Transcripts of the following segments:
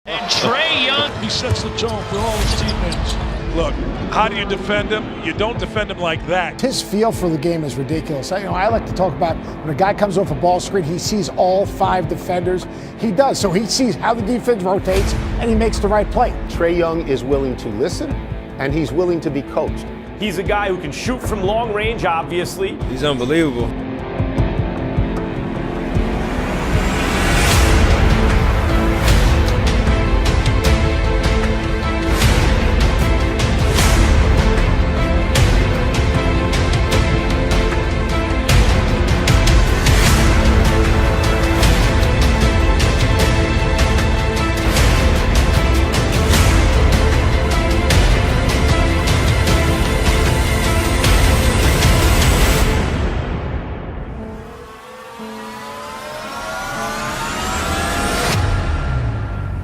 And Trae Young, he sets the tone for all his teammates. Look, how do you defend him? You don't defend him like that. His feel for the game is ridiculous. I like to talk about when a guy comes off a ball screen, he sees all 5 defenders. He does. So he sees how the defense rotates, and he makes the right play. Trae Young is willing to listen, and he's willing to be coached. He's a guy who can shoot from long range, obviously. He's unbelievable.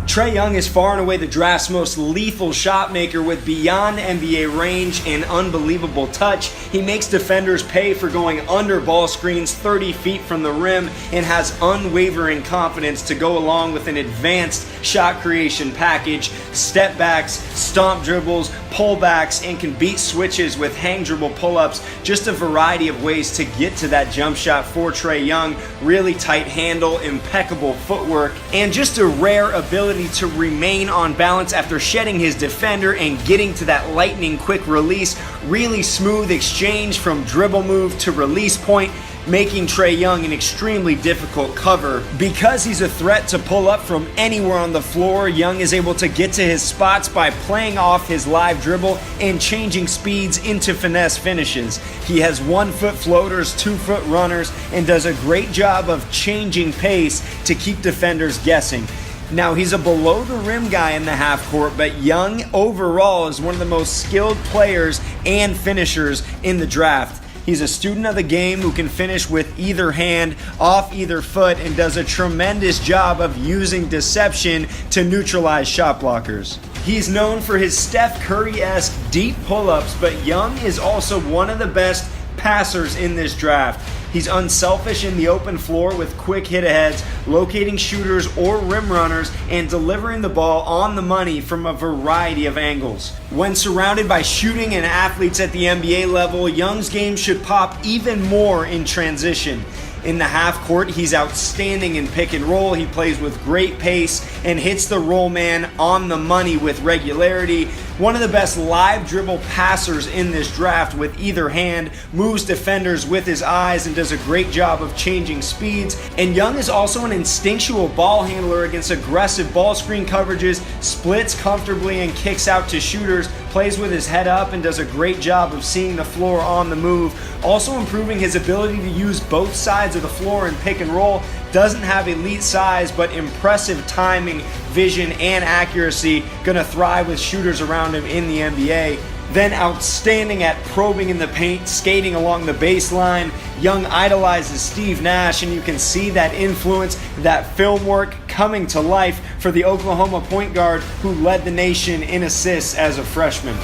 Trae Young is far and away the draft's most lethal shot maker with beyond NBA range and unbelievable touch. He makes defenders pay for going under ball screens 30 feet from the rim and has unwavering confidence to go along with an advanced shot creation package, step backs, stomp dribbles, pullbacks, and can beat switches with hang dribble pull-ups. Just a variety of ways to get to that jump shot for Trae Young. Really tight handle, impeccable footwork, and just a rare ability to remain on balance after shedding his defender and getting to that lightning quick release. Really smooth exchange from dribble move to release point, making Trae Young an extremely difficult cover. Because he's a threat to pull up from anywhere on the floor, Young is able to get to his spots by playing off his live dribble and changing speeds into finesse finishes. He has 1-foot floaters, 2-foot runners, and does a great job of changing pace to keep defenders guessing. Now, he's a below-the-rim guy in the half court, but Young overall is one of the most skilled players and finishers in the draft. He's a student of the game who can finish with either hand, off either foot, and does a tremendous job of using deception to neutralize shot blockers. He's known for his Steph Curry-esque deep pull-ups, but Young is also one of the best passers in this draft. He's unselfish in the open floor with quick hit-aheads, locating shooters or rim runners, and delivering the ball on the money from a variety of angles. When surrounded by shooting and athletes at the NBA level, Young's game should pop even more in transition. In the half court, he's outstanding in pick and roll. He plays with great pace and hits the roll man on the money with regularity. One of the best live dribble passers in this draft with either hand, moves defenders with his eyes, and does a great job of changing speeds. And Young is also an instinctual ball handler against aggressive ball screen coverages, splits comfortably and kicks out to shooters, plays with his head up, and does a great job of seeing the floor on the move. Also improving his ability to use both sides of the floor in pick and roll. Doesn't have elite size, but impressive timing, vision, and accuracy. Gonna thrive with shooters around him in the NBA. Then outstanding at probing in the paint, skating along the baseline. Young idolizes Steve Nash, and you can see that influence, that film work coming to life for the Oklahoma point guard who led the nation in assists as a freshman.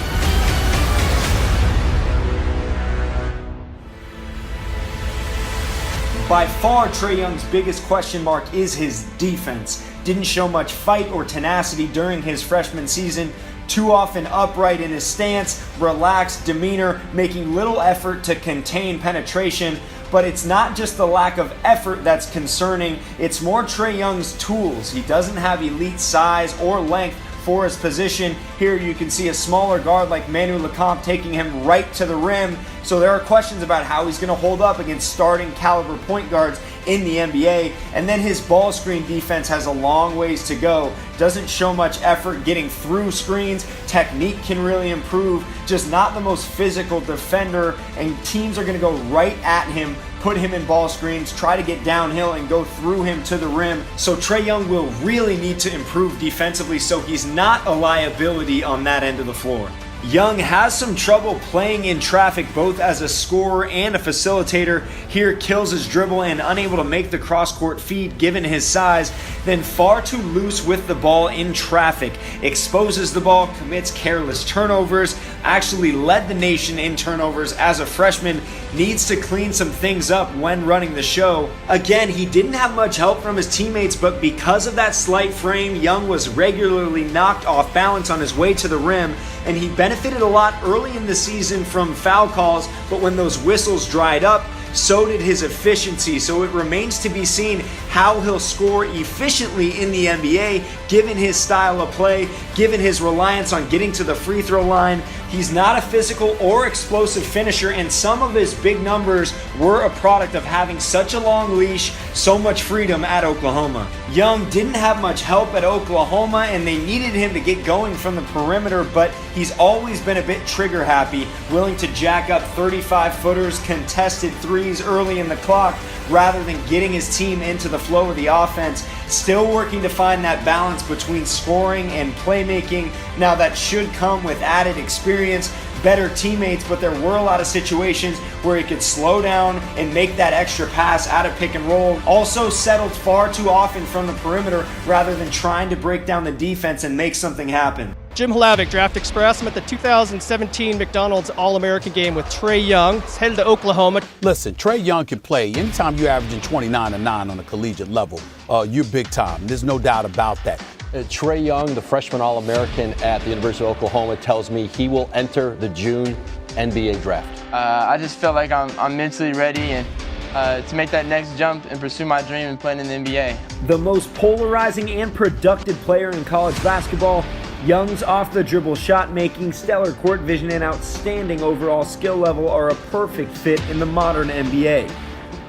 By far, Trae Young's biggest question mark is his defense. Didn't show much fight or tenacity during his freshman season. Too often upright in his stance, relaxed demeanor, making little effort to contain penetration. But it's not just the lack of effort that's concerning, it's more Trae Young's tools. He doesn't have elite size or length for his position. Here you can see a smaller guard like Manu Lecomte taking him right to the rim. So there are questions about how he's going to hold up against starting caliber point guards in the NBA. And then his ball screen defense has a long ways to go. Doesn't show much effort getting through screens. Technique can really improve. Just not the most physical defender. And teams are going to go right at him, put him in ball screens, try to get downhill and go through him to the rim. So Trae Young will really need to improve defensively so he's not a liability on that end of the floor. Young has some trouble playing in traffic both as a scorer and a facilitator. Here kills his dribble and unable to make the cross-court feed given his size. Then far too loose with the ball in traffic. Exposes the ball, commits careless turnovers, actually led the nation in turnovers as a freshman, needs to clean some things up when running the show. Again, he didn't have much help from his teammates, but because of that slight frame, Young was regularly knocked off balance on his way to the rim, and he benefited a lot early in the season from foul calls, but when those whistles dried up, so did his efficiency. So it remains to be seen how he'll score efficiently in the NBA, given his style of play, given his reliance on getting to the free throw line. He's not a physical or explosive finisher, and some of his big numbers were a product of having such a long leash, so much freedom at Oklahoma. Young didn't have much help at Oklahoma, and they needed him to get going from the perimeter, but he's always been a bit trigger happy, willing to jack up 35-footers, contested threes early in the clock, rather than getting his team into the flow of the offense. Still working to find that balance between scoring and playmaking. Now that should come with added experience, better teammates, but there were a lot of situations where he could slow down and make that extra pass out of pick and roll. Also settled far too often from the perimeter rather than trying to break down the defense and make something happen. Jim Hlavik, Draft Express. I'm at the 2017 McDonald's All-American game with Trae Young. He's headed to Oklahoma. Listen, Trae Young can play. Anytime you're averaging 29 and 9 on a collegiate level, you're big time. There's no doubt about that. Trae Young, the freshman All-American at the University of Oklahoma, tells me he will enter the June NBA draft. I just feel like I'm mentally ready and to make that next jump and pursue my dream of playing in the NBA. The most polarizing and productive player in college basketball, Young's off-the-dribble shot-making, stellar court vision, and outstanding overall skill level are a perfect fit in the modern NBA.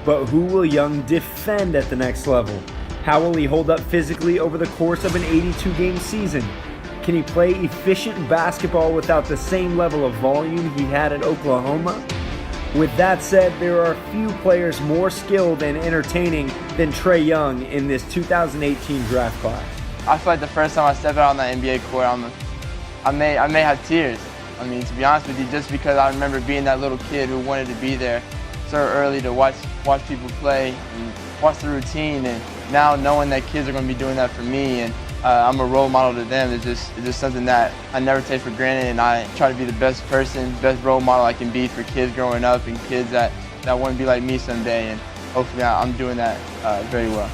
But who will Young defend at the next level? How will he hold up physically over the course of an 82-game season? Can he play efficient basketball without the same level of volume he had at Oklahoma? With that said, there are few players more skilled and entertaining than Trae Young in this 2018 draft class. I feel like the first time I step out on that NBA court, I may have tears. I mean, to be honest with you, just because I remember being that little kid who wanted to be there so early to watch people play and watch the routine, and now knowing that kids are going to be doing that for me, and I'm a role model to them. It's just something that I never take for granted, and I try to be the best person, best role model I can be for kids growing up and kids that want to be like me someday, and hopefully I'm doing that very well.